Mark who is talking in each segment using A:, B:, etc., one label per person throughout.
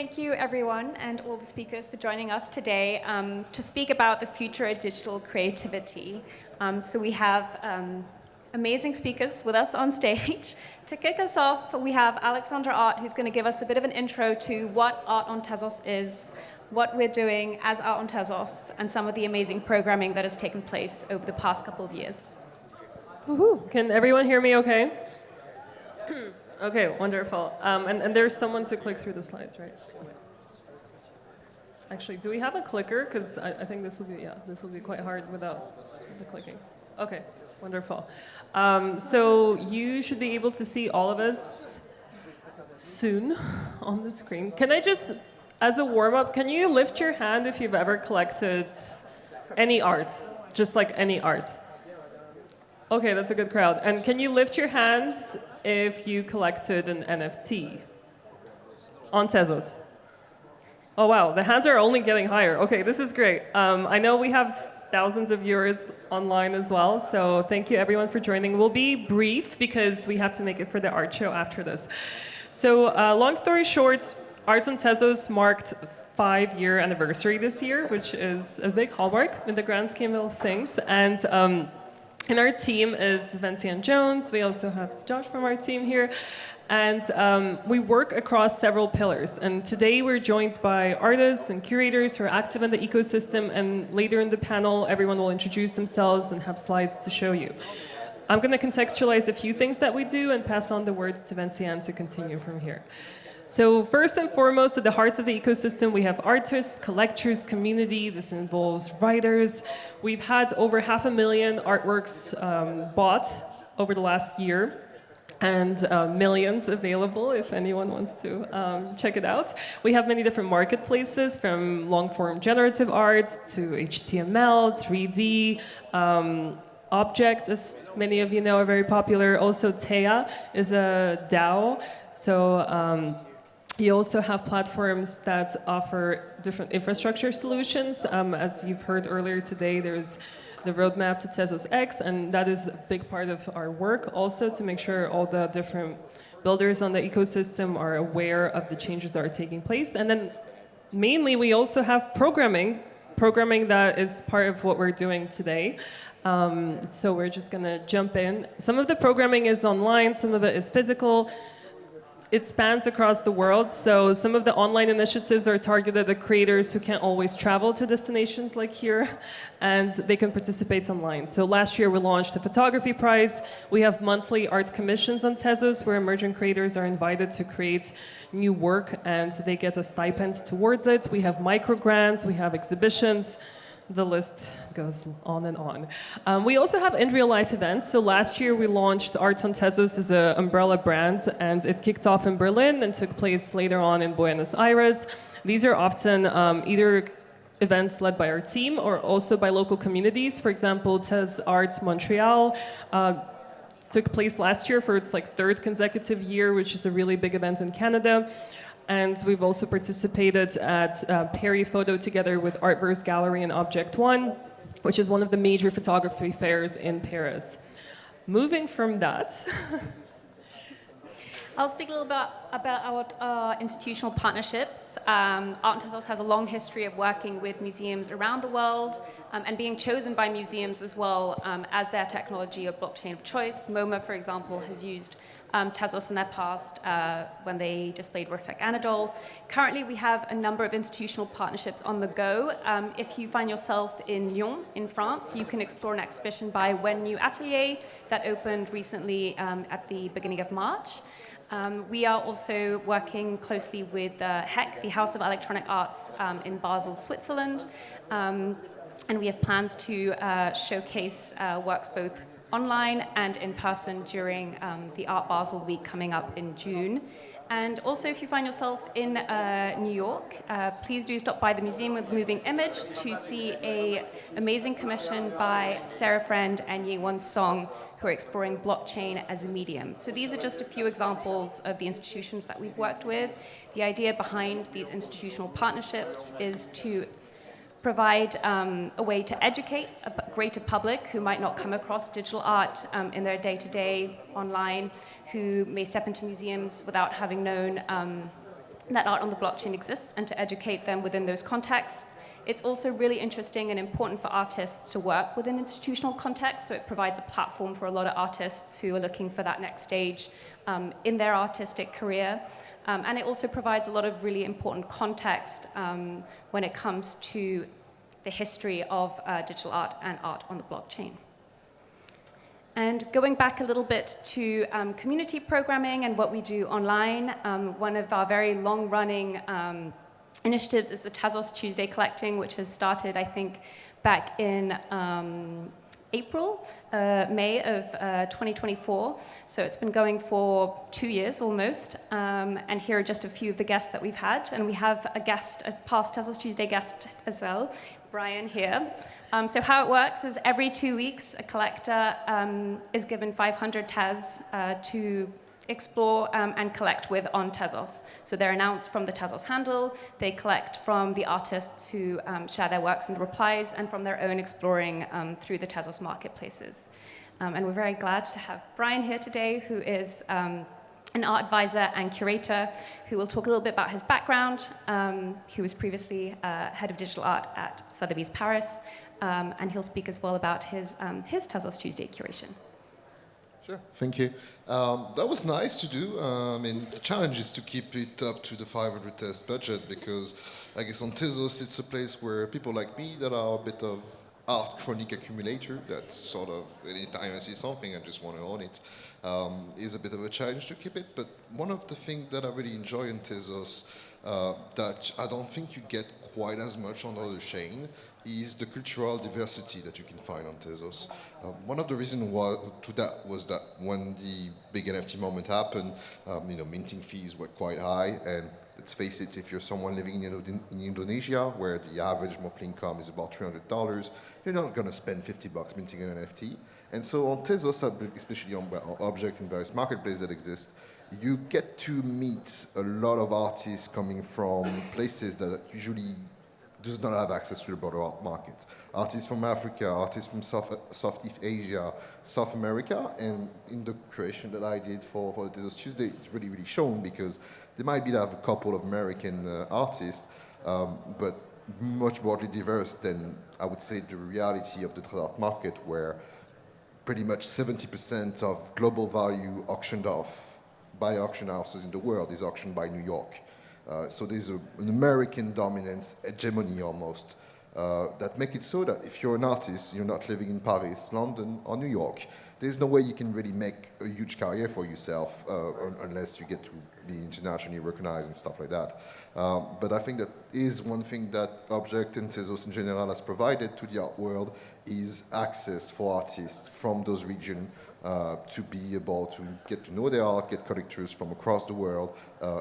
A: Thank you, everyone, and all the speakers for joining us today to speak about the future of digital creativity. So we have amazing speakers with us on stage. To kick us off, we have Alexandra Art, who's going to give us a bit of an intro to what Art on Tezos is, what we're doing as Art on Tezos, and some of the amazing programming that has taken place over the past couple of years.
B: Woohoo! Can everyone hear me okay? Okay, wonderful. And there's someone to click through the slides, right? Okay. Actually, do we have a clicker? Because I think this will be quite hard without the clicking. Okay, wonderful. So you should be able to see all of us soon on the screen. Can I just, as a warm-up, can you lift your hand if you've ever collected any art? Just like any art. Okay, that's a good crowd. And can you lift your hands if you collected an NFT on Tezos? Oh wow, the hands are only getting higher. Okay, this is great. I know we have thousands of viewers online as well, so thank you everyone for joining. We'll be brief because we have to make it for the art show after this. So long story short, Art on Tezos marked 5-year anniversary this year, which is a big hallmark in the grand scheme of things. And in our team is Vincian Jones. We also have Josh from our team here. And we work across several pillars. And today we're joined by artists and curators who are active in the ecosystem. And later in the panel, everyone will introduce themselves and have slides to show you. I'm going to contextualize a few things that we do and pass on the words to Vincian to continue from here. So first and foremost, at the heart of the ecosystem, we have artists, collectors, community. This involves writers. We've had over 500,000 artworks bought over the last year, and millions available if anyone wants to check it out. We have many different marketplaces, from long-form generative art to HTML, 3D, Object, as many of you know, are very popular. Also, Theia is a DAO. So you also have platforms that offer different infrastructure solutions. As you've heard earlier today, there's the roadmap to Tezos X, and that is a big part of our work also, to make sure all the different builders on the ecosystem are aware of the changes that are taking place. And then mainly we also have programming that is part of what we're doing today. So we're just going to jump in. Some of the programming is online, some of it is physical. It spans across the world, so some of the online initiatives are targeted at creators who can't always travel to destinations like here, and they can participate online. So last year we launched the Photography Prize. We have monthly art commissions on Tezos, where emerging creators are invited to create new work, and they get a stipend towards it. We have micro grants, we have exhibitions. The list goes on and on. We also have in real life events. So last year we launched Art on Tezos as an umbrella brand, and it kicked off in Berlin and took place later on in Buenos Aires. These are often either events led by our team or also by local communities. For example, Tez Arts Montreal took place last year for its 3rd consecutive year, which is a really big event in Canada. And we've also participated at Paris Photo together with Artverse Gallery and Object One, which is one of the major photography fairs in Paris. Moving from that...
A: I'll speak a little bit about our institutional partnerships. Art on Tezos has a long history of working with museums around the world and being chosen by museums as well as their technology or blockchain of choice. MoMA, for example, has used Tezos in their past when they displayed Reflect Anadol. Currently, we have a number of institutional partnerships on the go. If you find yourself in Lyon, in France, you can explore an exhibition by When New Atelier that opened recently at the beginning of March. We are also working closely with HEC, the House of Electronic Arts in Basel, Switzerland. And we have plans to showcase works both online and in person during the Art Basel week coming up in June. And also, if you find yourself in New York, please do stop by the Museum of the Moving Image to see an amazing commission by Sarah Friend and Ye-Won Song, who are exploring blockchain as a medium. So these are just a few examples of the institutions that we've worked with. The idea behind these institutional partnerships is to provide a way to educate a greater public who might not come across digital art in their day-to-day online, who may step into museums without having known that art on the blockchain exists and to educate them within those contexts. It's also really interesting and important for artists to work within institutional contexts, so it provides a platform for a lot of artists who are looking for that next stage in their artistic career. And it also provides a lot of really important context when it comes to the history of digital art and art on the blockchain. And going back a little bit to community programming and what we do online, one of our very long-running initiatives is the Tezos Tuesday Collecting, which has started, I think, back in May of 2024. So it's been going for 2 years almost. And here are just a few of the guests that we've had. And we have a guest, a past Tezos Tuesday guest as well, Brian here. So how it works is every 2 weeks, a collector is given 500 Tez to explore and collect with on Tezos. So they're announced from the Tezos handle. They collect from the artists who share their works in the replies and from their own exploring through the Tezos marketplaces. And we're very glad to have Brian here today, who is an art advisor and curator who will talk a little bit about his background. He was previously head of digital art at Sotheby's Paris. And he'll speak as well about his Tezos Tuesday curation.
C: Sure, thank you. That was nice to do. I mean, the challenge is to keep it up to the 500 Tez budget because I guess on Tezos it's a place where people like me that are a bit of art chronic accumulator, that's sort of anytime I see something I just want to own it, is a bit of a challenge to keep it. But one of the things that I really enjoy in Tezos that I don't think you get quite as much on other chain is the cultural diversity that you can find on Tezos. One of the reasons to that was that when the big NFT moment happened, minting fees were quite high, and let's face it, if you're someone living in Indonesia, where the average monthly income is about $300, you're not going to spend $50 minting an NFT. And so on Tezos, especially on object and various marketplaces that exist, you get to meet a lot of artists coming from places that usually does not have access to the broader art market. Artists from Africa, artists from Southeast Asia, South America, and in the creation that I did for the Tezos Tuesday, it's really, really shown because they might be to have a couple of American artists, but much broadly diverse than, I would say, the reality of the trad art market, where pretty much 70% of global value auctioned off by auction houses in the world is auctioned by New York. So there's an American dominance, hegemony almost, that make it so that if you're an artist, you're not living in Paris, London, or New York, there's no way you can really make a huge career for yourself unless you get to be internationally recognized and stuff like that. But I think that is one thing that Object and Tezos in general has provided to the art world is access for artists from those regions to be able to get to know their art, get collectors from across the world,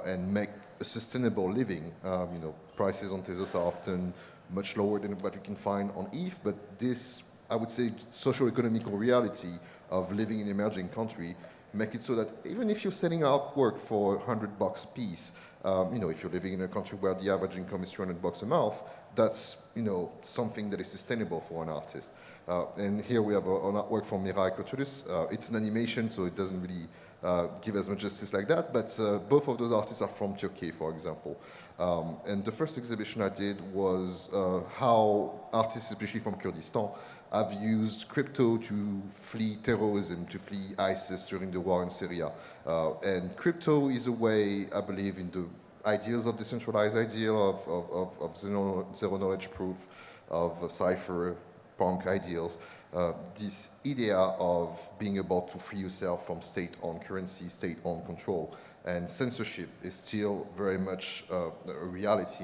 C: and make a sustainable living. Prices on Tezos are often much lower than what you can find on ETH, but this, I would say, socio-economical reality of living in an emerging country make it so that even if you're selling artwork for $100 a piece, if you're living in a country where the average income is $200 a month, that's something that is sustainable for an artist. And here we have an artwork from Mirai Cotulus. It's an animation, so it doesn't really give as much justice like that, but both of those artists are from Turkey, for example. And the first exhibition I did was how artists, especially from Kurdistan, have used crypto to flee terrorism, to flee ISIS during the war in Syria. And crypto is a way, I believe, in the ideals of decentralized ideal of zero knowledge proof, of cypherpunk ideals, this idea of being able to free yourself from state-owned currency, state-owned control. And censorship is still very much a reality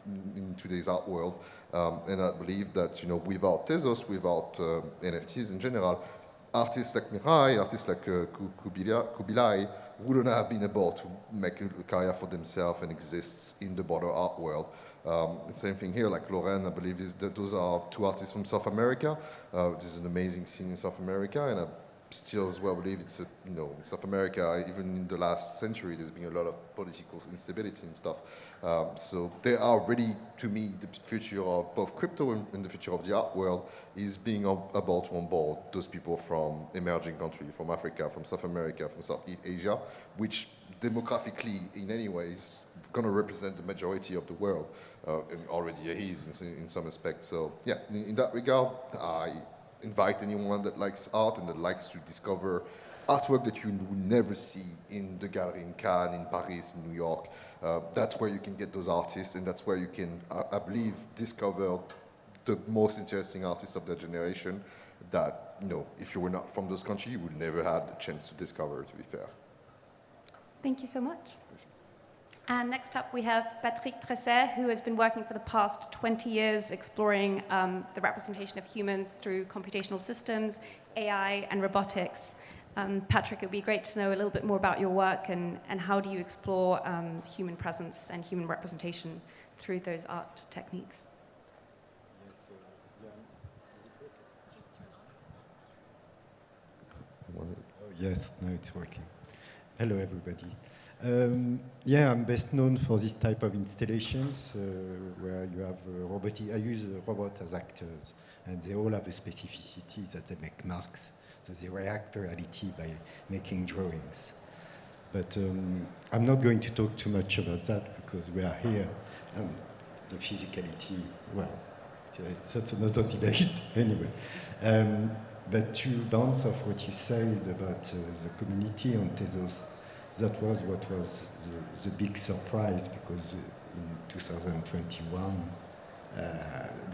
C: in today's art world. And I believe that without Tezos, without NFTs in general, artists like Mirai, artists like Kubilai wouldn't have been able to make a career for themselves and exist in the broader art world. The same thing here, like Lauren, I believe those are two artists from South America. This is an amazing scene in South America, and I still as well believe it's in South America, even in the last century, there's been a lot of political instability and stuff. So they are really, to me, the future of both crypto and the future of the art world is being able to onboard those people from emerging countries, from Africa, from South America, from Southeast Asia, which demographically in any ways going to represent the majority of the world, and already is in some aspects. So yeah, in that regard, I invite anyone that likes art and that likes to discover artwork that you would never see in the gallery in Cannes, in Paris, in New York. That's where you can get those artists, and that's where you can, I believe, discover the most interesting artists of their generation that, you know, if you were not from those countries, you would never have the chance to discover, to be fair.
A: Thank you so much. And next up we have Patrick Tresset, who has been working for the past 20 years exploring the representation of humans through computational systems, AI, and robotics. Patrick, it would be great to know a little bit more about your work and how do you explore human presence and human representation through those art techniques.
D: Yes, now it's working. Hello, everybody. Yeah, I'm best known for this type of installations where you have robotic. I use a robot as actors, and they all have a specificity that they make marks, so they react to reality by making drawings. But I'm not going to talk too much about that because we are here. The physicality, well, that's another debate anyway. But to bounce off what you said about the community on Tezos, that was what was the big surprise, because in 2021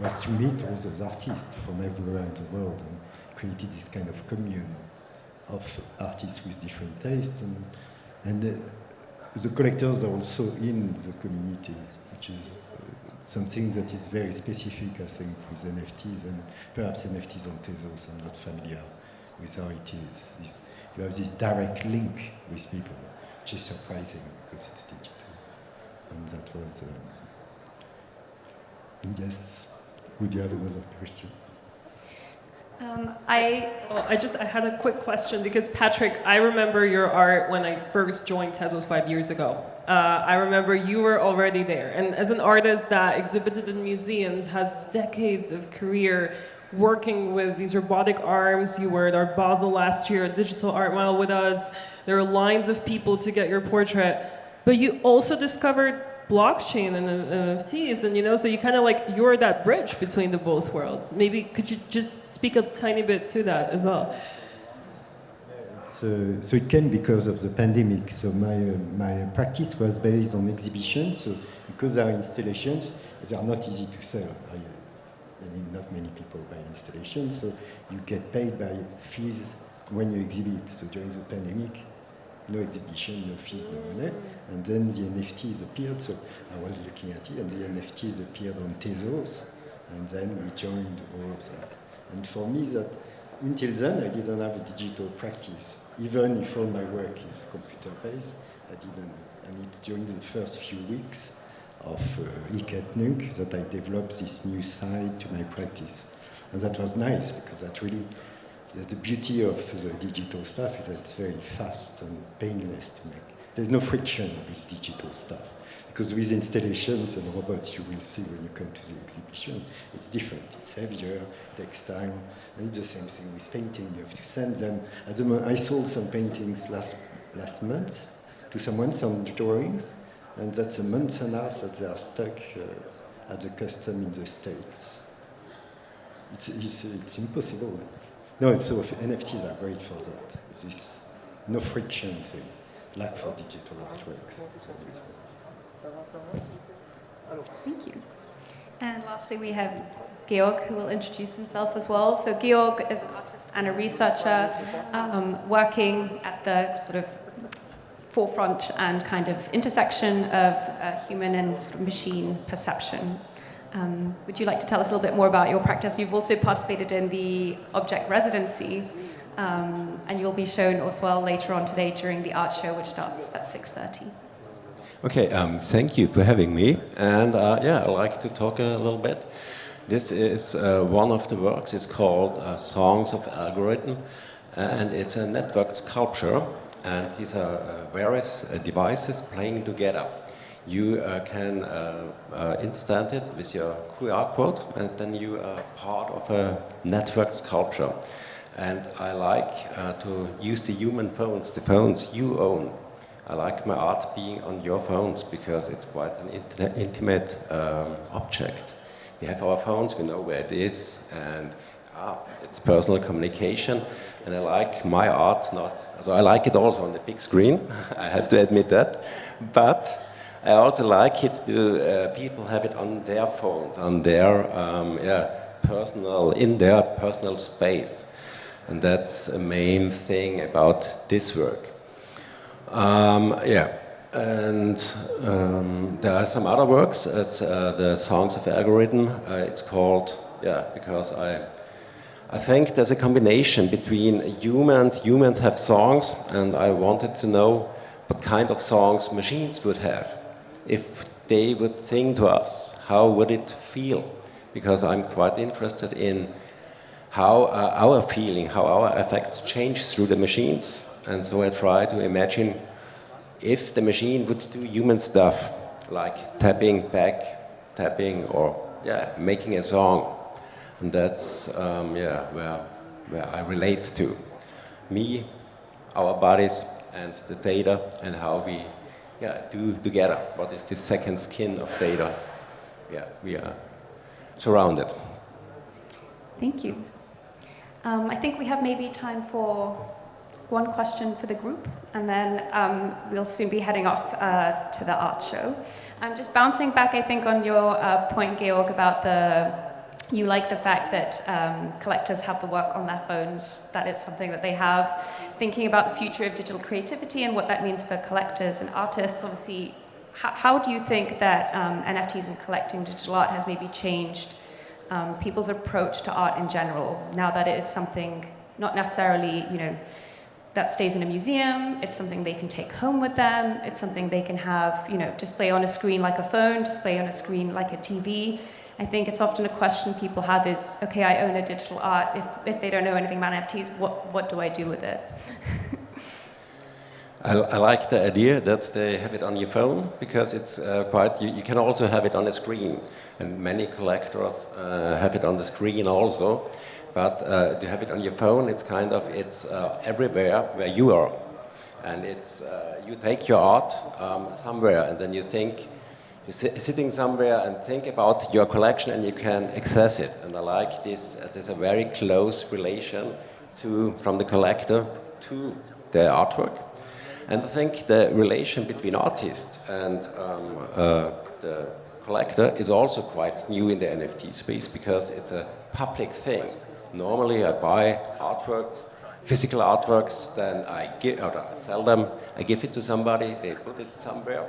D: was to meet all those artists from everywhere in the world and created this kind of commune of artists with different tastes. And the collectors are also in the community, which is something that is very specific, I think, with NFTs, and perhaps NFTs on Tezos. I'm not familiar with how it is. You have this direct link with people, which is surprising because it's digital. And that was, yes, would you have another question?
B: I had a quick question because, Patrick, I remember your art when I first joined Tezos 5 years ago. I remember you were already there, and as an artist that exhibited in museums, has decades of career working with these robotic arms. You were at Art Basel last year, a digital art mile with us. There are lines of people to get your portrait, but you also discovered blockchain and NFTs, and so you kind of you're that bridge between the both worlds. Maybe could you just speak a tiny bit to that as well?
D: So it came because of the pandemic. So my practice was based on exhibitions. So because they are installations, they are not easy to sell. I mean, not many people buy installations. So you get paid by fees when you exhibit. So during the pandemic, no exhibition, no fees, no money. And then the NFTs appeared. So I was looking at it, and the NFTs appeared on Tezos. And then we joined all of that. And for me, that until then, I didn't have a digital practice. Even if all my work is computer-based, I didn't. And it's during the first few weeks of ICAT-NUC that I developed this new side to my practice. And that was nice, because that really, the beauty of the digital stuff is that it's very fast and painless to make. There's no friction with digital stuff. Because with installations and robots, you will see when you come to the exhibition, it's different. It's heavier, takes time, and it's the same thing with painting. You have to send them. At the moment, I sold some paintings last month to someone, some drawings, and that's a month and a half that they are stuck at the custom in the States. It's impossible. No, so NFTs are great for that. It's this no friction thing, like for digital artworks.
A: Thank you. And lastly, we have Georg, who will introduce himself as well. So Georg is an artist and a researcher working at the sort of forefront and kind of intersection of human and sort of machine perception. Would you like to tell us a little bit more about your practice? You've also participated in the object residency, and you'll be shown as well later on today during the art show, which starts at 6:30.
E: Okay, thank you for having me. And yeah, I'd like to talk a little bit. This is one of the works. It's called Songs of Algorithm, and it's a network sculpture. And these are various devices playing together. You can instant it with your QR code, and then you are part of a network sculpture. And I like to use the human phones, the phones you own, I like my art being on your phones because it's quite an intimate object. We have our phones, we know where it is, and it's personal communication. And I like my art so I like it also on the big screen, I have to admit that. But I also like it to people have it on their phones, on their in their personal space. And that's a main thing about this work. And there are some other works. It's the Songs of Algorithm. It's called, because I think there's a combination between humans. Humans have songs, and I wanted to know what kind of songs machines would have. If they would sing to us, how would it feel? Because I'm quite interested in how our feeling, how our affects change through the machines. And so I try to imagine if the machine would do human stuff, like tapping back, tapping, or making a song. And that's where I relate to me, our bodies, and the data, and how we do together. What is the second skin of data? We are surrounded.
A: Thank you. I think we have maybe time for one question for the group, and then we'll soon be heading off to the art show. Just bouncing back, I think, on your point, Georg, about you like the fact that collectors have the work on their phones, that it's something that they have. Thinking about the future of digital creativity and what that means for collectors and artists, obviously, how do you think that NFTs and collecting digital art has maybe changed people's approach to art in general, now that it's something not necessarily, that stays in a museum, it's something they can take home with them, it's something they can have, display on a screen like a phone, display on a screen like a TV. I think it's often a question people have is, okay, I own a digital art, if they don't know anything about NFTs, what do I do with it?
E: I like the idea that they have it on your phone, because it's you can also have it on a screen, and many collectors have it on the screen also. But to have it on your phone, it's everywhere where you are, and you take your art somewhere, and then you're sitting somewhere and think about your collection, and you can access it. And I like this. There's a very close relation from the collector to the artwork, and I think the relation between artists and the collector is also quite new in the NFT space, because it's a public thing. Normally, I buy artworks, physical artworks, then I sell them, I give it to somebody, they put it somewhere,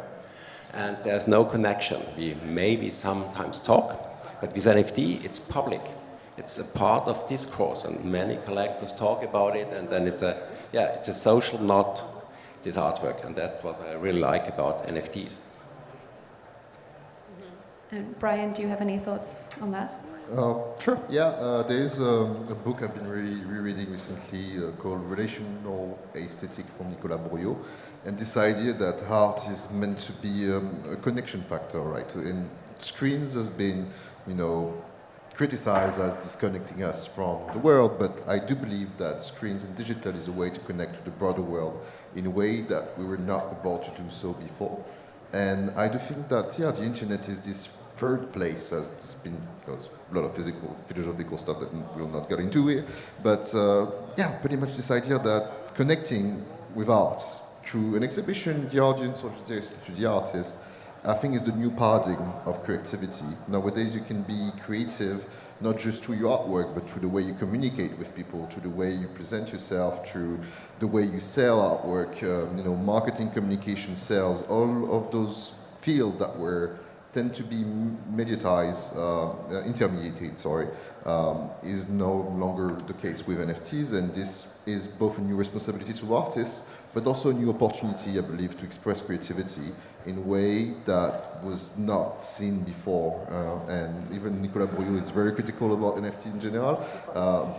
E: and there's no connection. We maybe sometimes talk, but with NFT, it's public. It's a part of discourse, and many collectors talk about it, and then it's a social knot, this artwork, and that's what I really like about NFTs.
A: And Brian, do you have any thoughts on that?
C: Sure, yeah. There is a book I've been rereading recently called Relational Aesthetic from Nicolas Bourriaud. And this idea that art is meant to be a connection factor, right? And screens has been, criticized as disconnecting us from the world, but I do believe that screens and digital is a way to connect to the broader world in a way that we were not able to do so before. And I do think that, the internet is this third place, as there's been a lot of philosophical stuff that we'll not get into here, but pretty much this idea that connecting with arts through an exhibition, the audience, or to the artist, I think is the new paradigm of creativity. Nowadays you can be creative not just through your artwork, but through the way you communicate with people, through the way you present yourself, through the way you sell artwork, marketing, communication, sales, all of those fields that tend to be intermediated, is no longer the case with NFTs, and this is both a new responsibility to artists, but also a new opportunity, I believe, to express creativity in a way that was not seen before. And even Nicolas Bourriaud is very critical about NFT in general,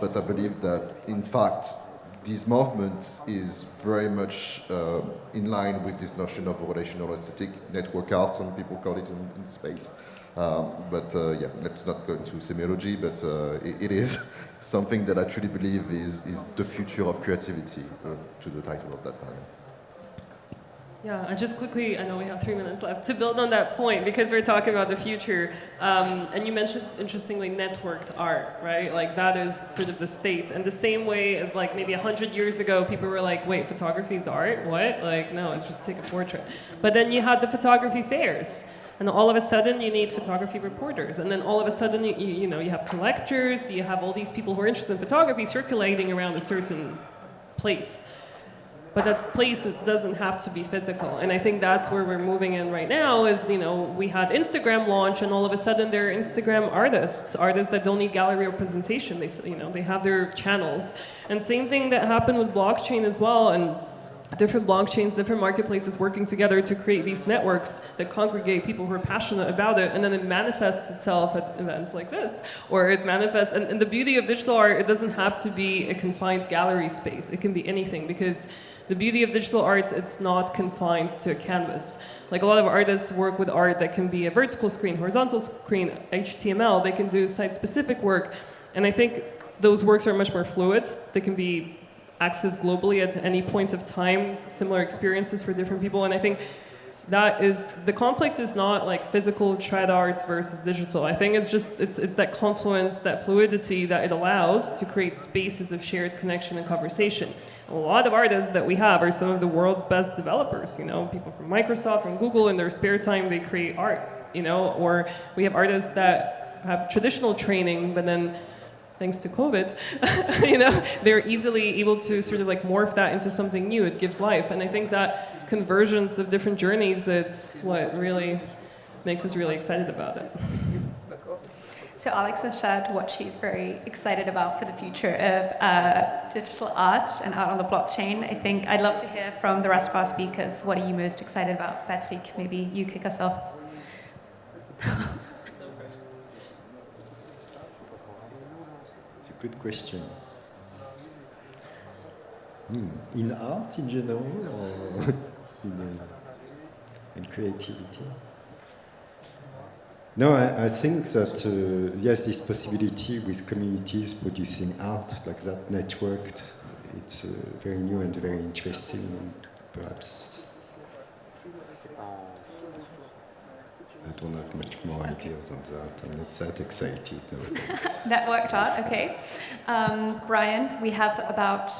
C: but I believe that, in fact, this movement is very much in line with this notion of relational aesthetic, network art, some people call it in space. Let's not go into semiology, but it is something that I truly believe is the future of creativity, to the title of that panel.
B: Yeah, I just quickly, I know we have 3 minutes left, to build on that point, because we're talking about the future, and you mentioned, interestingly, networked art, right? Like, that is sort of the state. And the same way as, like, maybe 100 years ago, people were like, wait, photography is art? What? Like, no, it's just take a portrait. But then you had the photography fairs, and all of a sudden you need photography reporters, and then all of a sudden, you know, you have collectors, you have all these people who are interested in photography circulating around a certain place. But that place doesn't have to be physical, and I think that's where we're moving in right now. Is, you know, we had Instagram launch, and all of a sudden they're Instagram artists that don't need gallery representation. They, you know, they have their channels, and same thing that happened with blockchain as well, and different blockchains, different marketplaces working together to create these networks that congregate people who are passionate about it, and then it manifests itself at events like this, or it manifests. And the beauty of digital art, it doesn't have to be a confined gallery space. It can be anything, because the beauty of digital art, it's not confined to a canvas. Like, a lot of artists work with art that can be a vertical screen, horizontal screen, HTML. They can do site-specific work. And I think those works are much more fluid. They can be accessed globally at any point of time, similar experiences for different people. And I think that is, the conflict is not like physical trad arts versus digital. I think it's just, it's that confluence, that fluidity that it allows to create spaces of shared connection and conversation. A lot of artists that we have are some of the world's best developers, you know, people from Microsoft, from Google. In their spare time, they create art, you know, or we have artists that have traditional training, but then thanks to COVID, you know, they're easily able to sort of like morph that into something new. It gives life. And I think that convergence of different journeys, it's what really makes us really excited about it.
A: So Alex has shared what she's very excited about for the future of digital art and art on the blockchain. I think I'd love to hear from the rest of our speakers. What are you most excited about? Patrick, maybe you kick us off.
D: It's a good question. In art in general, or in creativity? No, I think that, yes, this possibility with communities producing art like that, networked, it's very new and very interesting, and perhaps I don't have much more ideas on that. I'm not that excited nowadays.
A: Networked art, okay. Brian, we have about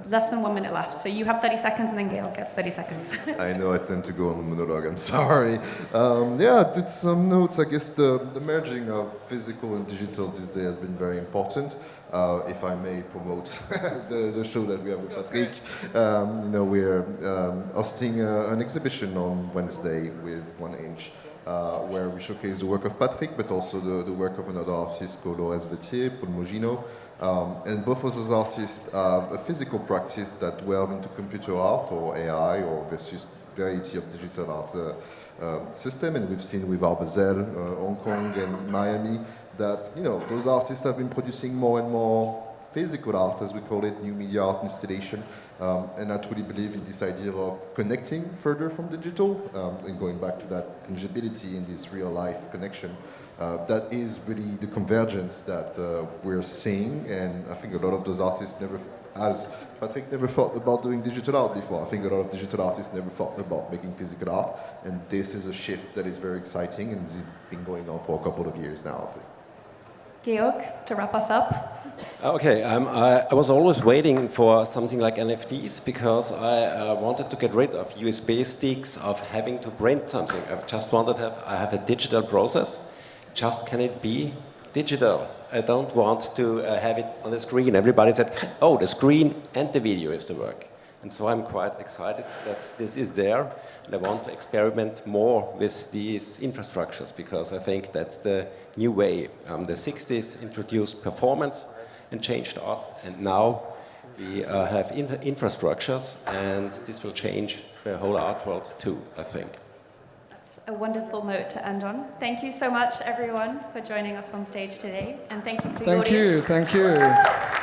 A: less than 1 minute left, so you have 30 seconds and then Gail gets 30 seconds.
C: I know I tend to go on the monologue, I'm sorry. Yeah, did some notes. I guess the merging of physical and digital this day has been very important. If I may promote the show that we have with Patrick, you know, we're hosting an exhibition on Wednesday with onchain, where we showcase the work of Patrick, but also the work of another artist called Laurence Vetier, Paul Mogino. And both of those artists have a physical practice that delve into computer art or AI or versus variety of digital art system. And we've seen with Art Basel, Hong Kong and Miami that, you know, those artists have been producing more and more physical art, as we call it, new media art installation. And I truly believe in this idea of connecting further from digital and going back to that tangibility in this real life connection. That is really the convergence that we're seeing, and I think a lot of those artists never, as Patrick never thought about doing digital art before. I think a lot of digital artists never thought about making physical art, and this is a shift that is very exciting, and it's been going on for a couple of years now, I think.
A: Georg, to wrap us up.
E: Okay, I was always waiting for something like NFTs because I wanted to get rid of USB sticks, of having to print something. I just wanted to have a digital process. Just can it be digital? I don't want to have it on the screen. Everybody said, oh, the screen and the video is the work. And so I'm quite excited that this is there. And I want to experiment more with these infrastructures because I think that's the new way. The 60s introduced performance and changed art. And now we have infrastructures, and this will change the whole art world too, I think.
A: A wonderful note to end on. Thank you so much, everyone, for joining us on stage today, and thank you for the audience.
F: Thank you.